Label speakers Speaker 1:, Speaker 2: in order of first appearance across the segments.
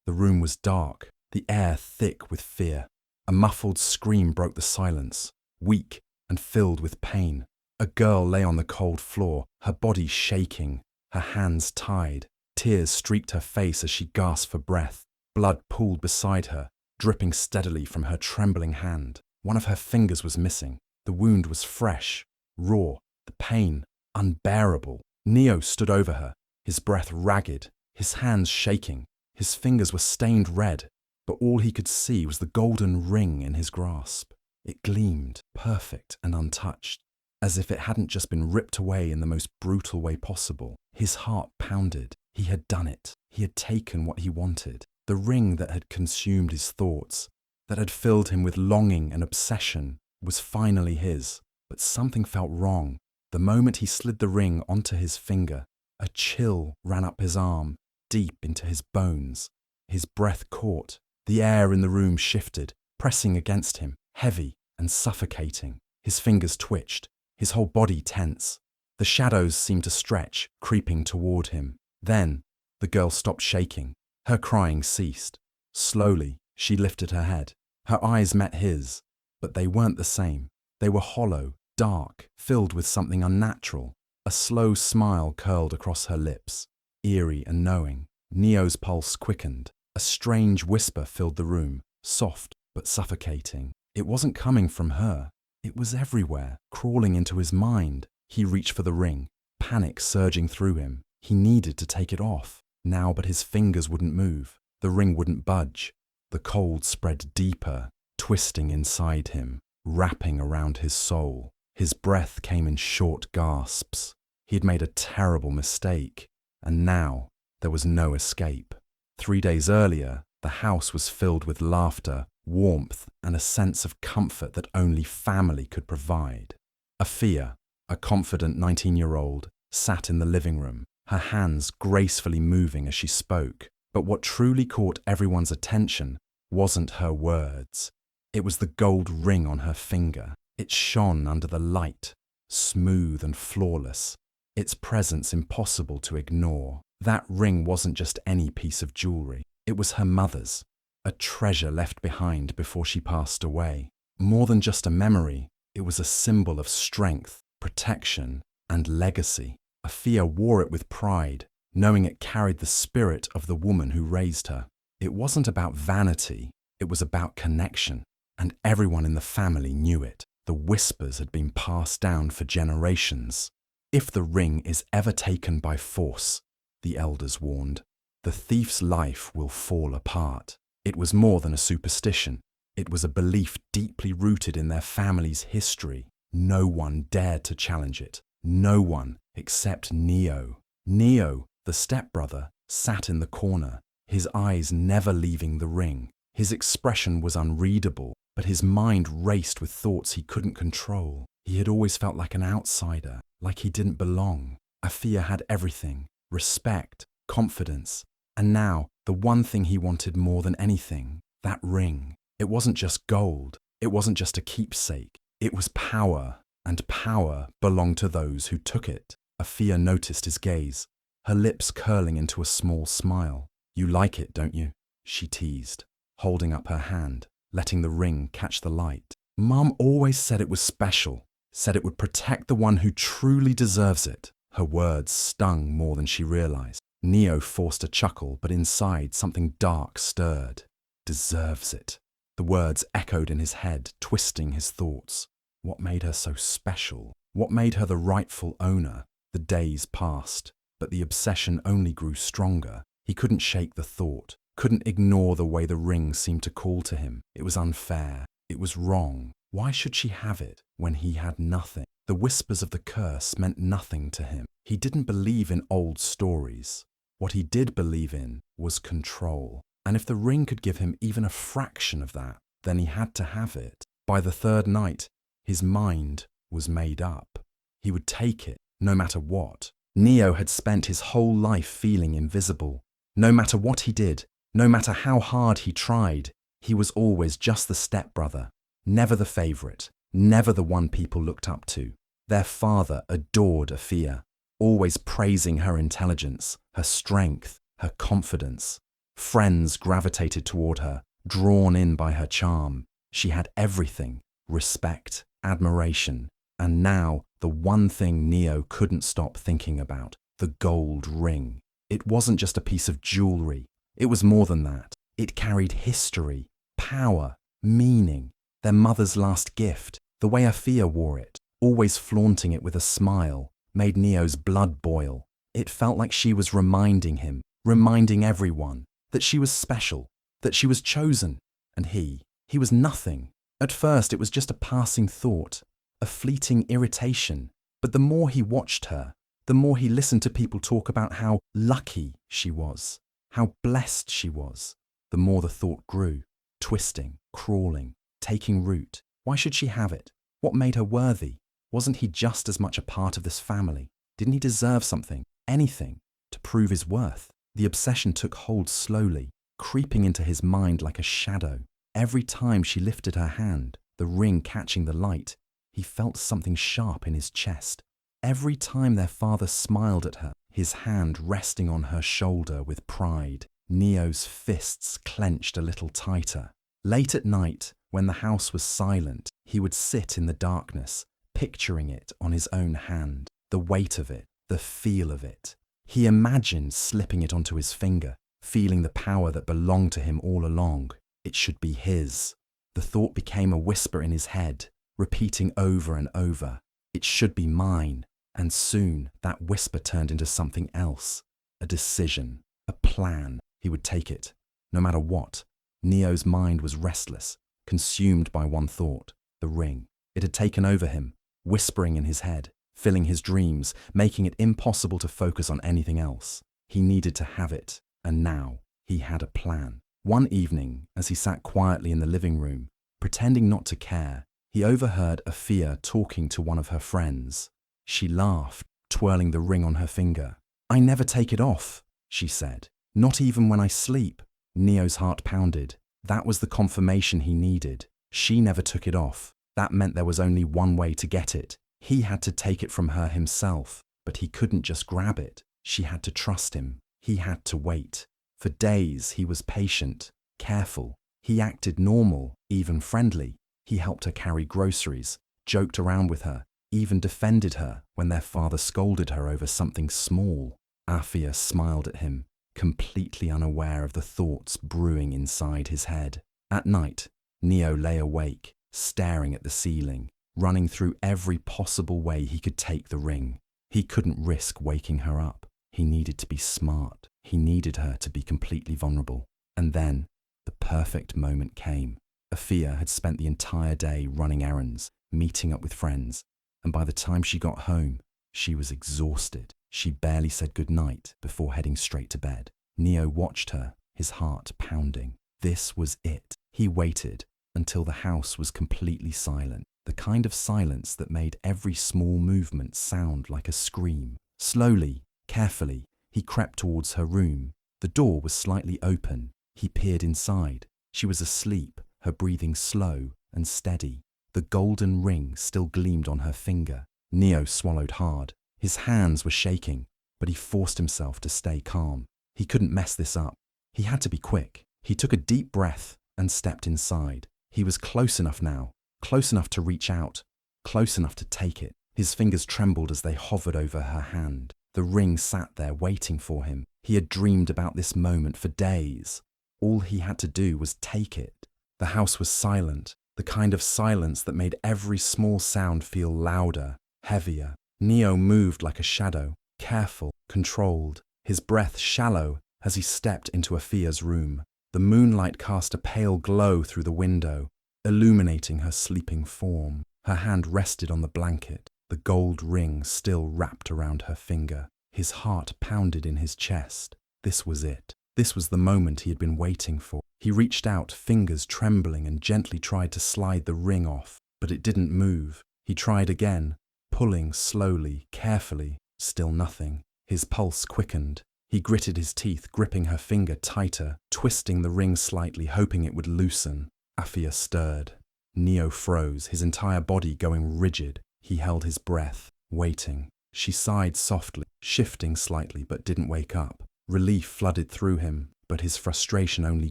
Speaker 1: The room was dark, the air thick with fear. A muffled scream broke the silence, weak and filled with pain. A girl lay on the cold floor, her body shaking, her hands tied. Tears streaked her face as she gasped for breath. Blood pooled beside her, dripping steadily from her trembling hand. One of her fingers was missing. The wound was fresh, raw, the pain unbearable. Neo stood over her, his breath ragged, his hands shaking. His fingers were stained red, but all he could see was the golden ring in his grasp. It gleamed, perfect and untouched, as if it hadn't just been ripped away in the most brutal way possible. His heart pounded. He had done it. He had taken what he wanted. The ring that had consumed his thoughts, that had filled him with longing and obsession, was finally his. But something felt wrong. The moment he slid the ring onto his finger, a chill ran up his arm, deep into his bones. His breath caught. The air in the room shifted, pressing against him, heavy and suffocating. His fingers twitched, his whole body tense. The shadows seemed to stretch, creeping toward him. Then, the girl stopped shaking. Her crying ceased. Slowly, she lifted her head. Her eyes met his, but they weren't the same. They were hollow, dark, filled with something unnatural. A slow smile curled across her lips, eerie and knowing. Neo's pulse quickened. A strange whisper filled the room, soft but suffocating. It wasn't coming from her. It was everywhere, crawling into his mind. He reached for the ring, panic surging through him. He needed to take it off now, but his fingers wouldn't move. The ring wouldn't budge. The cold spread deeper, twisting inside him, wrapping around his soul. His breath came in short gasps. He had made a terrible mistake, and now there was no escape. 3 days earlier, the house was filled with laughter, warmth, and a sense of comfort that only family could provide. Afiya, a confident 19-year-old, sat in the living room, her hands gracefully moving as she spoke. But what truly caught everyone's attention wasn't her words. It was the gold ring on her finger. It shone under the light, smooth and flawless, its presence impossible to ignore. That ring wasn't just any piece of jewelry. It was her mother's, a treasure left behind before she passed away. More than just a memory, it was a symbol of strength, protection, and legacy. Afiya wore it with pride, knowing it carried the spirit of the woman who raised her. It wasn't about vanity, it was about connection, and everyone in the family knew it. The whispers had been passed down for generations. If the ring is ever taken by force, the elders warned, the thief's life will fall apart. It was more than a superstition. It was a belief deeply rooted in their family's history. No one dared to challenge it. No one except Neo. Neo, the stepbrother, sat in the corner, his eyes never leaving the ring. His expression was unreadable, but his mind raced with thoughts he couldn't control. He had always felt like an outsider, like he didn't belong. Afiya had everything: respect, confidence, and now the one thing he wanted more than anything, that ring. It wasn't just gold, it wasn't just a keepsake, it was power, and power belonged to those who took it. Afiya noticed his gaze, her lips curling into a small smile. "You like it, don't you?" she teased, holding up her hand, letting the ring catch the light. "Mum always said it was special, said it would protect the one who truly deserves it." Her words stung more than she realized. Neo forced a chuckle, but inside something dark stirred. Deserves it. The words echoed in his head, twisting his thoughts. What made her so special? What made her the rightful owner? The days passed, but the obsession only grew stronger. He couldn't shake the thought, couldn't ignore the way the ring seemed to call to him. It was unfair. It was wrong. Why should she have it when he had nothing? The whispers of the curse meant nothing to him. He didn't believe in old stories. What he did believe in was control. And if the ring could give him even a fraction of that, then he had to have it. By the third night, his mind was made up. He would take it, no matter what. Neo had spent his whole life feeling invisible. No matter what he did, no matter how hard he tried, he was always just the stepbrother, never the favorite, never the one people looked up to. Their father adored Afiya, always praising her intelligence, her strength, her confidence. Friends gravitated toward her, drawn in by her charm. She had everything: respect, admiration, and now the one thing Neo couldn't stop thinking about: the gold ring. It wasn't just a piece of jewelry. It was more than that. It carried history, power, meaning. Their mother's last gift, the way Afiya wore it, always flaunting it with a smile, made Neo's blood boil. It felt like she was reminding him, reminding everyone, that she was special, that she was chosen, and he was nothing. At first it was just a passing thought, a fleeting irritation, but the more he watched her, the more he listened to people talk about how lucky she was, how blessed she was, the more the thought grew, twisting, crawling, taking root. Why should she have it? What made her worthy? Wasn't he just as much a part of this family? Didn't he deserve something, anything, to prove his worth? The obsession took hold slowly, creeping into his mind like a shadow. Every time she lifted her hand, the ring catching the light, he felt something sharp in his chest. Every time their father smiled at her, his hand resting on her shoulder with pride, Neo's fists clenched a little tighter. Late at night, when the house was silent, he would sit in the darkness, picturing it on his own hand, the weight of it, the feel of it. He imagined slipping it onto his finger, feeling the power that belonged to him all along. It should be his. The thought became a whisper in his head, repeating over and over, "It should be mine." And soon that whisper turned into something else, a decision, a plan. He would take it, no matter what. Neo's mind was restless, consumed by one thought: the ring. It had taken over him, whispering in his head, filling his dreams, making it impossible to focus on anything else. He needed to have it, and now he had a plan. One evening, as he sat quietly in the living room, pretending not to care, he overheard Afiya talking to one of her friends. She laughed, twirling the ring on her finger. "I never take it off," she said. "Not even when I sleep." Neo's heart pounded. That was the confirmation he needed. She never took it off. That meant there was only one way to get it. He had to take it from her himself, but he couldn't just grab it. She had to trust him. He had to wait. For days he was patient, careful. He acted normal, even friendly. He helped her carry groceries, joked around with her, even defended her when their father scolded her over something small. Afiya smiled at him, completely unaware of the thoughts brewing inside his head. At night, Neo lay awake, staring at the ceiling, running through every possible way he could take the ring. He couldn't risk waking her up. He needed to be smart. He needed her to be completely vulnerable. And then, the perfect moment came. Afiya had spent the entire day running errands, meeting up with friends, and by the time she got home, she was exhausted. She barely said goodnight before heading straight to bed. Neo watched her, his heart pounding. This was it. He waited until the house was completely silent, the kind of silence that made every small movement sound like a scream. Slowly, carefully, he crept towards her room. The door was slightly open. He peered inside. She was asleep, her breathing slow and steady. The golden ring still gleamed on her finger. Neo swallowed hard. His hands were shaking, but he forced himself to stay calm. He couldn't mess this up. He had to be quick. He took a deep breath and stepped inside. He was close enough now, close enough to reach out, close enough to take it. His fingers trembled as they hovered over her hand. The ring sat there waiting for him. He had dreamed about this moment for days. All he had to do was take it. The house was silent, the kind of silence that made every small sound feel louder, heavier. Neo moved like a shadow, careful, controlled, his breath shallow as he stepped into Afiya's room. The moonlight cast a pale glow through the window, illuminating her sleeping form. Her hand rested on the blanket, the gold ring still wrapped around her finger. His heart pounded in his chest. This was it. This was the moment he had been waiting for. He reached out, fingers trembling, and gently tried to slide the ring off, but it didn't move. He tried again, pulling slowly, carefully. Still nothing. His pulse quickened. He gritted his teeth, gripping her finger tighter, twisting the ring slightly, hoping it would loosen. Afiya stirred. Neo froze, his entire body going rigid. He held his breath, waiting. She sighed softly, shifting slightly, but didn't wake up. Relief flooded through him. But his frustration only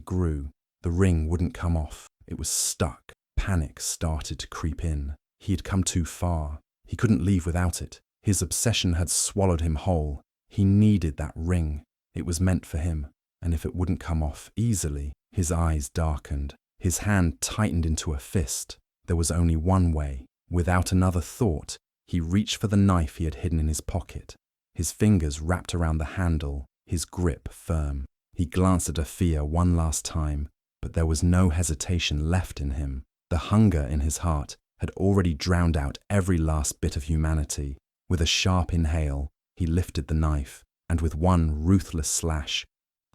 Speaker 1: grew. The ring wouldn't come off. It was stuck. Panic started to creep in. He had come too far. He couldn't leave without it. His obsession had swallowed him whole. He needed that ring. It was meant for him. And if it wouldn't come off easily, his eyes darkened. His hand tightened into a fist. There was only one way. Without another thought, he reached for the knife he had hidden in his pocket. His fingers wrapped around the handle, his grip firm. He glanced at Afiya one last time, but there was no hesitation left in him. The hunger in his heart had already drowned out every last bit of humanity. With a sharp inhale, he lifted the knife, and with one ruthless slash,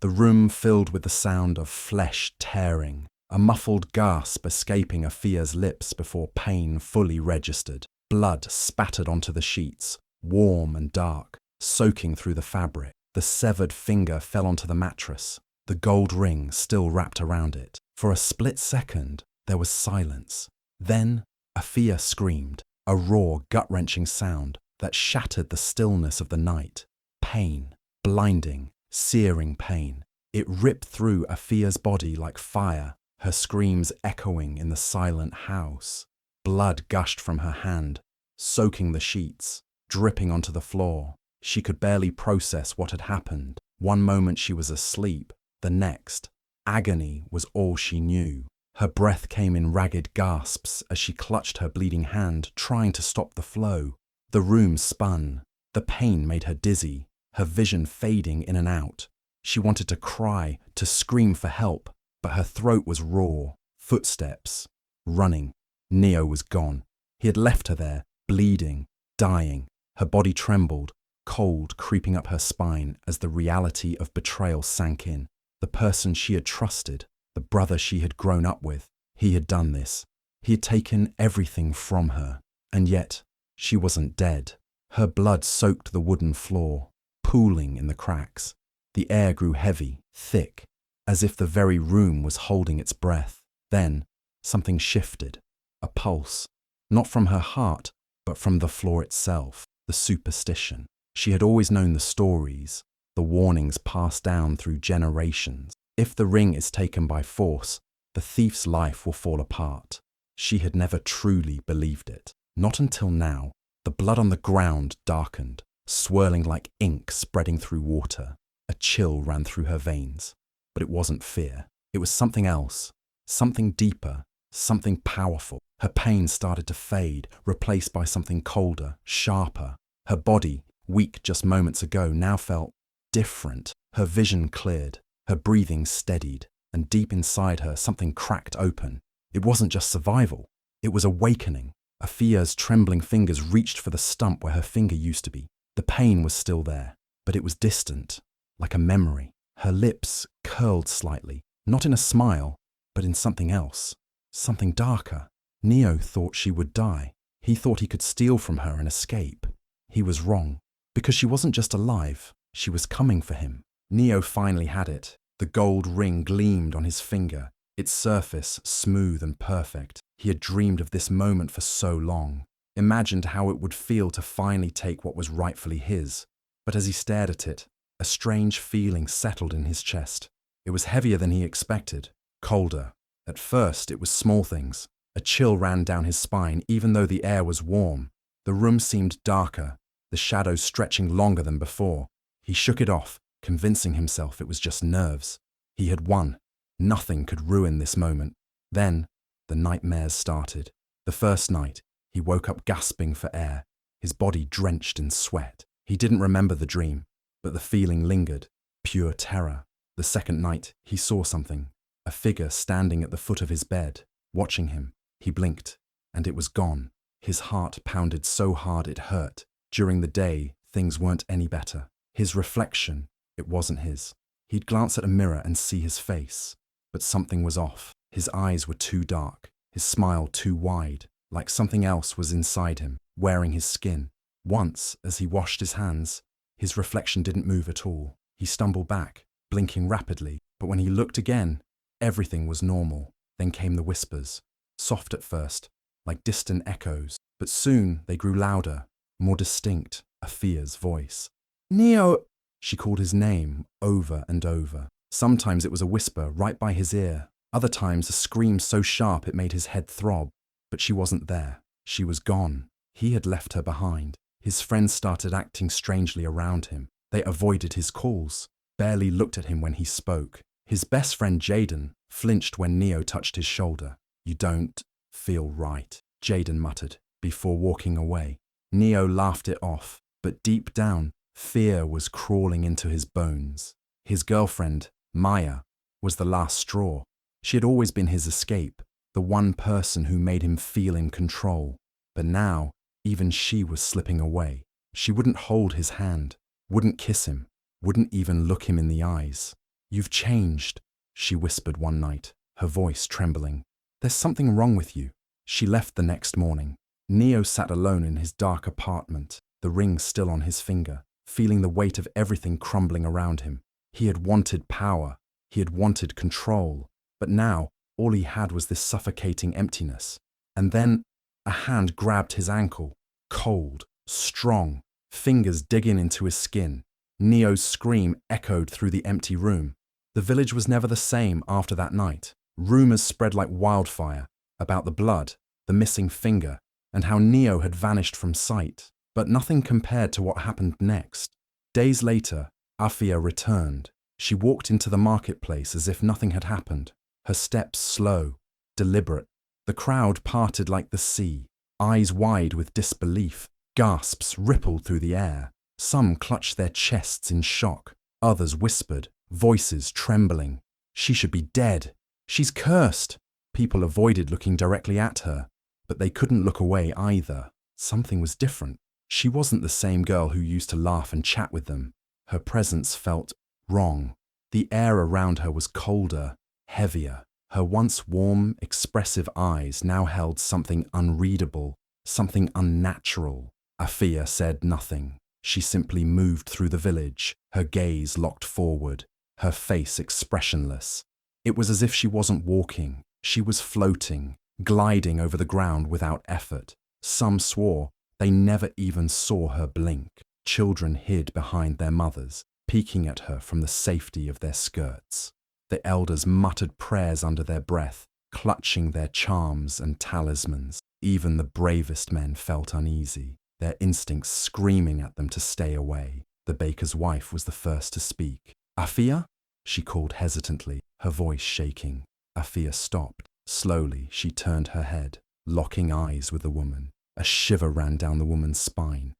Speaker 1: the room filled with the sound of flesh tearing, a muffled gasp escaping Afiya's lips before pain fully registered. Blood spattered onto the sheets, warm and dark, soaking through the fabric. The severed finger fell onto the mattress, the gold ring still wrapped around it. For a split second, there was silence. Then, Afiya screamed, a raw, gut-wrenching sound that shattered the stillness of the night. Pain, blinding, searing pain. It ripped through Afiya's body like fire, her screams echoing in the silent house. Blood gushed from her hand, soaking the sheets, dripping onto the floor. She could barely process what had happened. One moment she was asleep, the next, agony was all she knew. Her breath came in ragged gasps as she clutched her bleeding hand, trying to stop the flow. The room spun. The pain made her dizzy, her vision fading in and out. She wanted to cry, to scream for help, but her throat was raw. Footsteps. Running. Neo was gone. He had left her there, bleeding, dying. Her body trembled, cold creeping up her spine as the reality of betrayal sank in. The person she had trusted, the brother she had grown up with, he had done this. He had taken everything from her. And yet, she wasn't dead. Her blood soaked the wooden floor, pooling in the cracks. The air grew heavy, thick, as if the very room was holding its breath. Then, something shifted. A pulse, not from her heart, but from the floor itself, the superstition. She had always known the stories, the warnings passed down through generations. If the ring is taken by force, the thief's life will fall apart. She had never truly believed it. Not until now. The blood on the ground darkened, swirling like ink spreading through water. A chill ran through her veins. But it wasn't fear. It was something else, something deeper, something powerful. Her pain started to fade, replaced by something colder, sharper. Her body, weak just moments ago, now felt different. Her vision cleared, her breathing steadied, and deep inside her something cracked open. It wasn't just survival, it was awakening. Afiya's trembling fingers reached for the stump where her finger used to be. The pain was still there, but it was distant, like a memory. Her lips curled slightly, not in a smile, but in something else, something darker. Neo thought she would die. He thought he could steal from her and escape. He was wrong, because she wasn't just alive, she was coming for him. Neo finally had it. The gold ring gleamed on his finger, its surface smooth and perfect. He had dreamed of this moment for so long, imagined how it would feel to finally take what was rightfully his. But as he stared at it, a strange feeling settled in his chest. It was heavier than he expected, colder. At first, it was small things. A chill ran down his spine even though the air was warm. The room seemed darker, the shadows stretching longer than before. He shook it off, convincing himself it was just nerves. He had won. Nothing could ruin this moment. Then, the nightmares started. The first night, he woke up gasping for air, his body drenched in sweat. He didn't remember the dream, but the feeling lingered, pure terror. The second night, he saw something, a figure standing at the foot of his bed, watching him. He blinked, and it was gone. His heart pounded so hard it hurt. During the day, things weren't any better. His reflection, it wasn't his. He'd glance at a mirror and see his face, but something was off. His eyes were too dark, his smile too wide, like something else was inside him, wearing his skin. Once, as he washed his hands, his reflection didn't move at all. He stumbled back, blinking rapidly, but when he looked again, everything was normal. Then came the whispers, soft at first, like distant echoes, but soon they grew louder, more distinct, Afiya's voice. "Neo!" She called his name over and over. Sometimes it was a whisper right by his ear, other times a scream so sharp it made his head throb. But she wasn't there. She was gone. He had left her behind. His friends started acting strangely around him. They avoided his calls, barely looked at him when he spoke. His best friend Jaden flinched when Neo touched his shoulder. "You don't feel right," Jaden muttered, before walking away. Neo laughed it off, but deep down, fear was crawling into his bones. His girlfriend, Maya, was the last straw. She had always been his escape, the one person who made him feel in control. But now, even she was slipping away. She wouldn't hold his hand, wouldn't kiss him, wouldn't even look him in the eyes. "You've changed," she whispered one night, her voice trembling. "There's something wrong with you." She left the next morning. Neo sat alone in his dark apartment, the ring still on his finger, feeling the weight of everything crumbling around him. He had wanted power, he had wanted control, but now all he had was this suffocating emptiness. And then a hand grabbed his ankle, cold, strong, fingers digging into his skin. Neo's scream echoed through the empty room. The village was never the same after that night. Rumors spread like wildfire about the blood, the missing finger, and how Neo had vanished from sight. But nothing compared to what happened next. Days later, Afiya returned. She walked into the marketplace as if nothing had happened, her steps slow, deliberate. The crowd parted like the sea, eyes wide with disbelief. Gasps rippled through the air. Some clutched their chests in shock. Others whispered, voices trembling. "She should be dead. She's cursed." People avoided looking directly at her, but they couldn't look away either. Something was different. She wasn't the same girl who used to laugh and chat with them. Her presence felt wrong. The air around her was colder, heavier. Her once warm, expressive eyes now held something unreadable, something unnatural. Afiya said nothing. She simply moved through the village, her gaze locked forward, her face expressionless. It was as if she wasn't walking. She was floating, gliding over the ground without effort. Some swore they never even saw her blink. Children hid behind their mothers, peeking at her from the safety of their skirts. The elders muttered prayers under their breath, clutching their charms and talismans. Even the bravest men felt uneasy, their instincts screaming at them to stay away. The baker's wife was the first to speak. "Afiya?" she called hesitantly, her voice shaking. Afiya stopped. Slowly, she turned her head, locking eyes with the woman. A shiver ran down the woman's spine.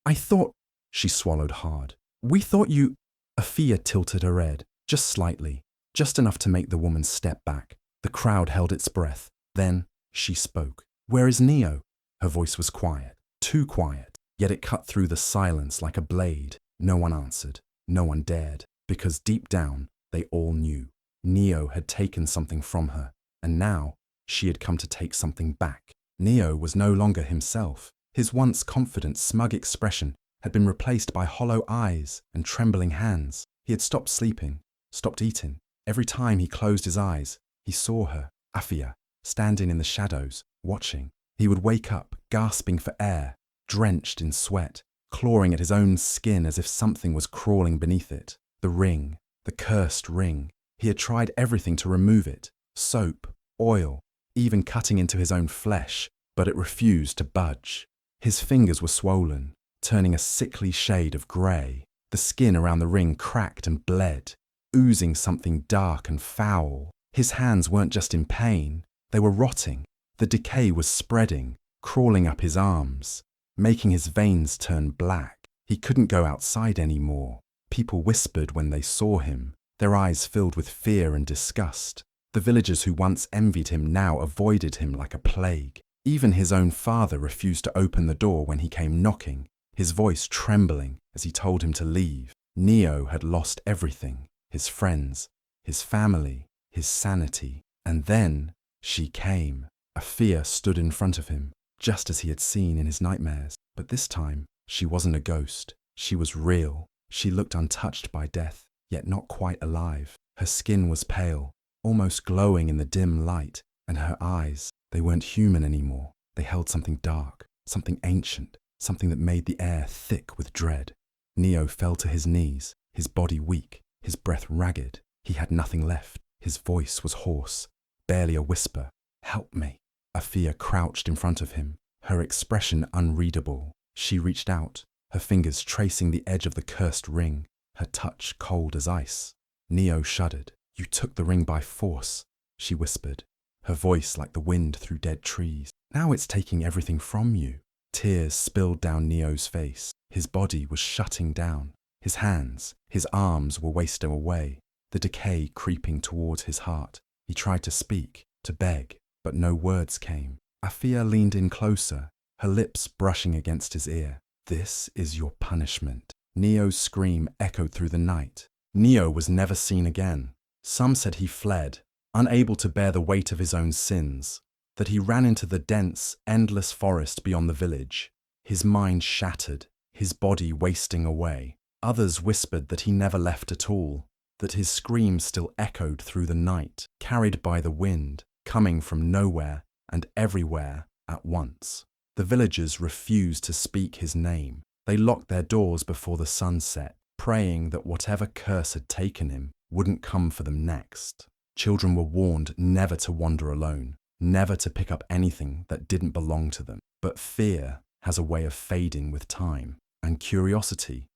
Speaker 1: I thought," she swallowed hard. "We thought you—" Afiya tilted her head, just slightly, just enough to make the woman step back. The crowd held its breath. Then she spoke. "Where is Neo?" Her voice was quiet, too quiet, yet it cut through the silence like a blade. No one answered. No one dared, because deep down, they all knew. Neo had taken something from her, and now she had come to take something back. Neo was no longer himself. His once confident, smug expression had been replaced by hollow eyes and trembling hands. He had stopped sleeping, stopped eating. Every time he closed his eyes, he saw her, Afiya, standing in the shadows, watching. He would wake up, gasping for air, drenched in sweat, clawing at his own skin as if something was crawling beneath it. The ring, the cursed ring. He had tried everything to remove it, soap, oil, even cutting into his own flesh, but it refused to budge. His fingers were swollen, turning a sickly shade of grey. The skin around the ring cracked and bled, oozing something dark and foul. His hands weren't just in pain, they were rotting. The decay was spreading, crawling up his arms, making his veins turn black. He couldn't go outside anymore. People whispered when they saw him, their eyes filled with fear and disgust. The villagers who once envied him now avoided him like a plague. Even his own father refused to open the door when he came knocking, his voice trembling as he told him to leave. Neo had lost everything, his friends, his family, his sanity. And then she came. Afiya stood in front of him, just as he had seen in his nightmares. But this time, she wasn't a ghost. She was real. She looked untouched by death, yet not quite alive. Her skin was pale, almost glowing in the dim light, and her eyes, they weren't human anymore. They held something dark, something ancient, something that made the air thick with dread. Neo fell to his knees, his body weak, his breath ragged. He had nothing left. His voice was hoarse, barely a whisper. "Help me." Afiya crouched in front of him, her expression unreadable. She reached out, her fingers tracing the edge of the cursed ring, her touch cold as ice. Neo shuddered. "You took the ring by force," she whispered, her voice like the wind through dead trees. "Now it's taking everything from you." Tears spilled down Neo's face. His body was shutting down. His hands, his arms were wasting away, the decay creeping towards his heart. He tried to speak, to beg, but no words came. Afiya leaned in closer, her lips brushing against his ear. "This is your punishment." Neo's scream echoed through the night. Neo was never seen again. Some said he fled, unable to bear the weight of his own sins, that he ran into the dense, endless forest beyond the village, his mind shattered, his body wasting away. Others whispered that he never left at all, that his screams still echoed through the night, carried by the wind, coming from nowhere and everywhere at once. The villagers refused to speak his name. They locked their doors before the sun set, praying that whatever curse had taken him wouldn't come for them next. Children were warned never to wander alone, never to pick up anything that didn't belong to them. But fear has a way of fading with time, and curiosity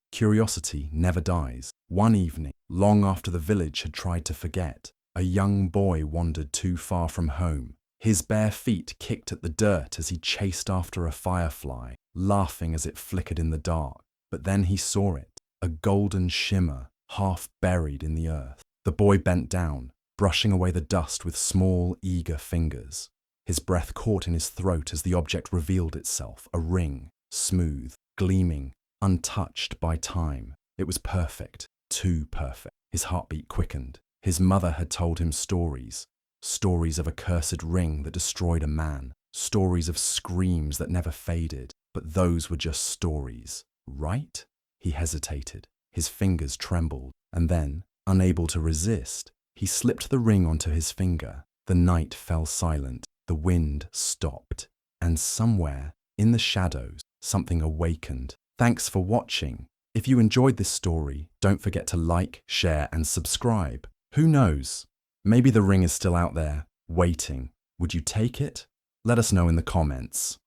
Speaker 1: never dies. One evening, long after the village had tried to forget, a young boy wandered too far from home. His bare feet kicked at the dirt as he chased after a firefly, laughing as it flickered in the dark. But then he saw it, a golden shimmer, half buried in the earth. The boy bent down, brushing away the dust with small, eager fingers. His breath caught in his throat as the object revealed itself, a ring, smooth, gleaming, untouched by time. It was perfect, too perfect. His heartbeat quickened. His mother had told him stories of a cursed ring that destroyed a man, stories of screams that never faded, but those were just stories, right? He hesitated. His fingers trembled, and then, unable to resist, he slipped the ring onto his finger. The night fell silent, the wind stopped, and somewhere, in the shadows, something awakened. Thanks for watching. If you enjoyed this story, don't forget to like, share, and subscribe. Who knows? Maybe the ring is still out there, waiting. Would you take it? Let us know in the comments.